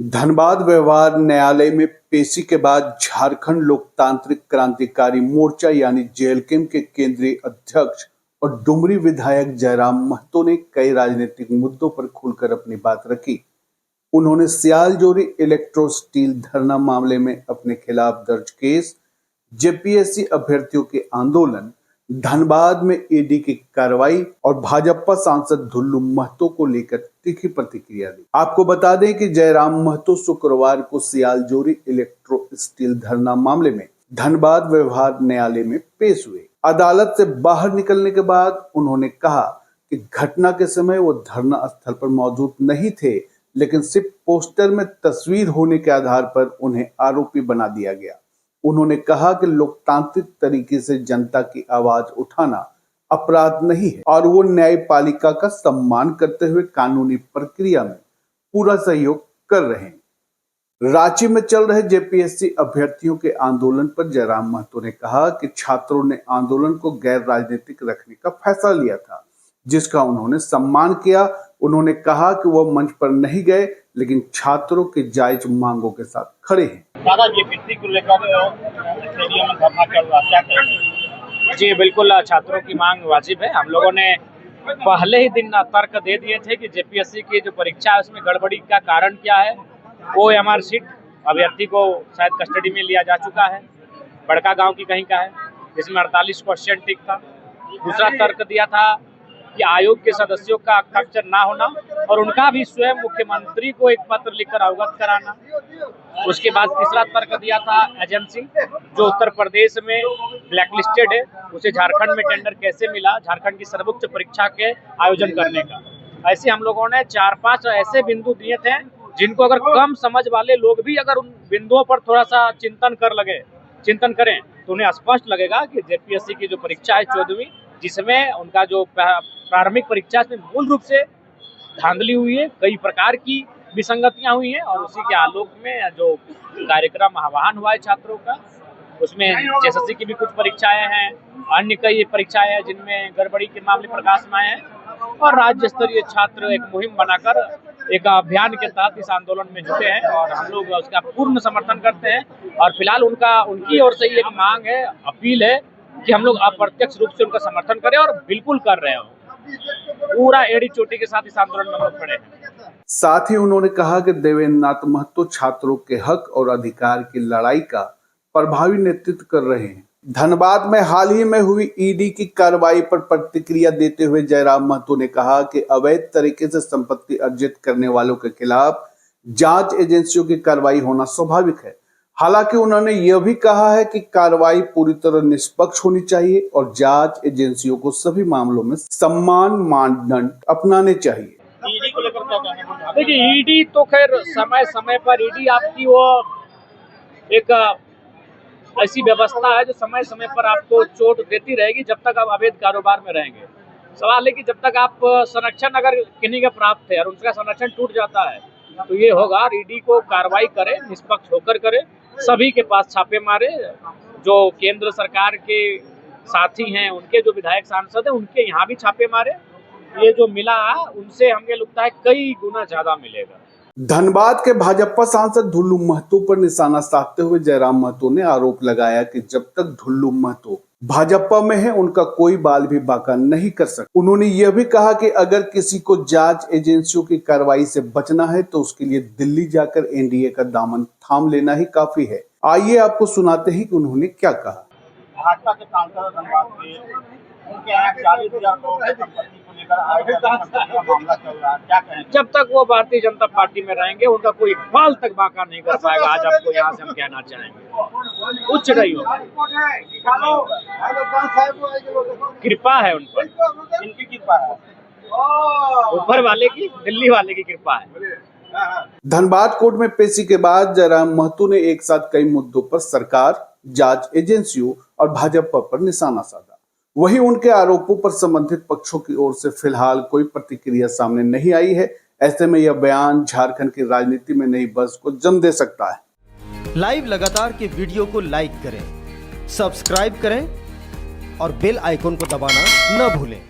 धनबाद व्यवहार न्यायालय में पेशी के बाद झारखंड लोकतांत्रिक क्रांतिकारी मोर्चा यानी जेएलके के केंद्रीय अध्यक्ष और डुमरी विधायक जयराम महतो ने कई राजनीतिक मुद्दों पर खुलकर अपनी बात रखी। उन्होंने सियालजोरी इलेक्ट्रो स्टील धरना मामले में अपने खिलाफ दर्ज केस, जेपीएससी अभ्यर्थियों के आंदोलन, धनबाद में ईडी की कार्रवाई और भाजपा सांसद ढुल्लू महतो को लेकर तीखी प्रतिक्रिया दी। आपको बता दें कि जयराम महतो शुक्रवार को सियालजोरी इलेक्ट्रो स्टील धरना मामले में धनबाद व्यवहार न्यायालय में पेश हुए। अदालत से बाहर निकलने के बाद उन्होंने कहा कि घटना के समय वो धरना स्थल पर मौजूद नहीं थे, लेकिन सिर्फ पोस्टर में तस्वीर होने के आधार पर उन्हें आरोपी बना दिया गया। उन्होंने कहा कि लोकतांत्रिक तरीके से जनता की आवाज उठाना अपराध नहीं है और वो न्यायपालिका का सम्मान करते हुए कानूनी प्रक्रिया में पूरा सहयोग कर रहे हैं। रांची में चल रहे जेपीएससी अभ्यर्थियों के आंदोलन पर जयराम महतो ने कहा कि छात्रों ने आंदोलन को गैर राजनीतिक रखने का फैसला लिया था, जिसका उन्होंने सम्मान किया। उन्होंने कहा कि वह मंच पर नहीं गए, लेकिन छात्रों की जायज मांगों के साथ खड़े हैं। दादा जेपीएससी को लेकर स्टेडियम में धरना चल रहा, क्या कहेंगे? जी बिल्कुल, छात्रों की मांग वाजिब है। हम लोगों ने पहले ही दिन तर्क दे दिए थे कि जेपीएससी की जो परीक्षा है उसमें गड़बड़ी का कारण क्या है। वो एमआर सीट अभ्यर्थी को शायद कस्टडी में लिया जा चुका है, बड़का गांव की कहीं का है, जिसमें 48 क्वेश्चन टिक था। दूसरा तर्क दिया था कि आयोग के सदस्यों का हस्ताक्षर ना होना और उनका भी स्वयं मुख्यमंत्री को एक पत्र लिखकर अवगत कराना। उसके बाद तीसरा तर्क दिया था एजेंसी जो उत्तर प्रदेश में ब्लैकलिस्टेड है, उसे झारखंड में टेंडर कैसे मिला झारखंड की सर्वोच्च परीक्षा के आयोजन करने का। ऐसे हम लोगों ने 4-5 ऐसे बिंदु दिए थे जिनको अगर कम समझ वाले लोग भी अगर उन बिंदुओं पर थोड़ा सा चिंतन करें तो उन्हें स्पष्ट लगेगा कि जेपीएससी की जो परीक्षा है 14वीं, जिसमें उनका जो प्रारंभिक परीक्षा में मूल रूप से धांधली हुई है, कई प्रकार की विसंगतियां हुई हैं और उसी के आलोक में जो कार्यक्रम आह्वान हुआ है छात्रों का, उसमें जेएसएससी की भी कुछ परीक्षाएं हैं, अन्य कई परीक्षाएं हैं जिनमें गड़बड़ी के मामले प्रकाश में आए हैं और राज्य स्तरीय छात्र एक मुहिम बनाकर एक अभियान के तहत इस आंदोलन में जुटे हैं और हम लोग उसका पूर्ण समर्थन करते हैं। और फिलहाल उनकी ओर से एक मांग है, अपील है कि हम लोग अप्रत्यक्ष रूप से उनका समर्थन करें और बिल्कुल कर रहे हो। पूरा एड़ी चोटी के साथ इस आंदोलन में हम लोग खड़े हैं। साथ ही उन्होंने कहा कि देवेंद्र नाथ महतो छात्रों के हक और अधिकार की लड़ाई का प्रभावी नेतृत्व कर रहे हैं। धनबाद में हाल ही में हुई ईडी की कार्रवाई पर प्रतिक्रिया देते हुए जयराम महतो ने कहा कि अवैध तरीके से संपत्ति अर्जित करने वालों के खिलाफ जांच एजेंसियों की कार्रवाई होना स्वाभाविक है। हालांकि उन्होंने यह भी कहा है कि कार्रवाई पूरी तरह निष्पक्ष होनी चाहिए और जांच एजेंसियों को सभी मामलों में समान मानदंड अपनाने चाहिए। ईडी को लेकर क्या कहेंगे? देखिए, ईडी तो खैर समय समय पर ईडी आपकी वो एक ऐसी व्यवस्था है जो समय समय पर आपको चोट देती रहेगी जब तक आप अवैध कारोबार में रहेंगे। सवाल है कि जब तक आप संरक्षण अगर किन्हीं का प्राप्त है और उनका संरक्षण टूट जाता है तो ये होगा। ईडी को कार्रवाई करे, निष्पक्ष होकर करे, सभी के पास छापे मारे, जो केंद्र सरकार के साथी हैं उनके जो विधायक सांसद हैं उनके यहाँ भी छापे मारे। ये जो मिला उनसे हमें लगता है कई गुना ज्यादा मिलेगा। धनबाद के भाजपा सांसद ढुल्लू महतो पर निशाना साधते हुए जयराम महतो ने आरोप लगाया कि जब तक ढुल्लू महतो भाजपा में है उनका कोई बाल भी बांका नहीं कर सकता। उन्होंने यह भी कहा कि अगर किसी को जांच एजेंसियों की कार्रवाई से बचना है तो उसके लिए दिल्ली जाकर एनडीए का दामन थाम लेना ही काफी है। आइए आपको सुनाते हैं कि उन्होंने क्या कहा। भाजपा के सांसद धनबाद के उनके यहाँ 40,000 करोड़ की संपत्ति को लेकर मामला चल रहा है, क्या कहेंगे? जब तक वो भारतीय जनता पार्टी में रहेंगे उनका कोई बाल तक बांका नहीं कर पाएगा। आज आपको यहाँ से हम कहना चाहेंगे, उच्च नहीं होगा, कृपा है उन पर, इनकी कृपा है, ऊपर वाले की, दिल्ली वाले की कृपा है। धनबाद कोर्ट में पेशी के बाद जयराम महतो ने एक साथ कई मुद्दों पर सरकार, जांच एजेंसियों और भाजपा पर निशाना साधा। वहीं उनके आरोपों पर संबंधित पक्षों की ओर से फिलहाल कोई प्रतिक्रिया सामने नहीं आई है। ऐसे में यह बयान झारखंड की राजनीति में नई बहस को जन्म दे सकता है। लाइव लगातार के वीडियो को लाइक करें, सब्सक्राइब करें और बेल आइकन को दबाना न भूलें।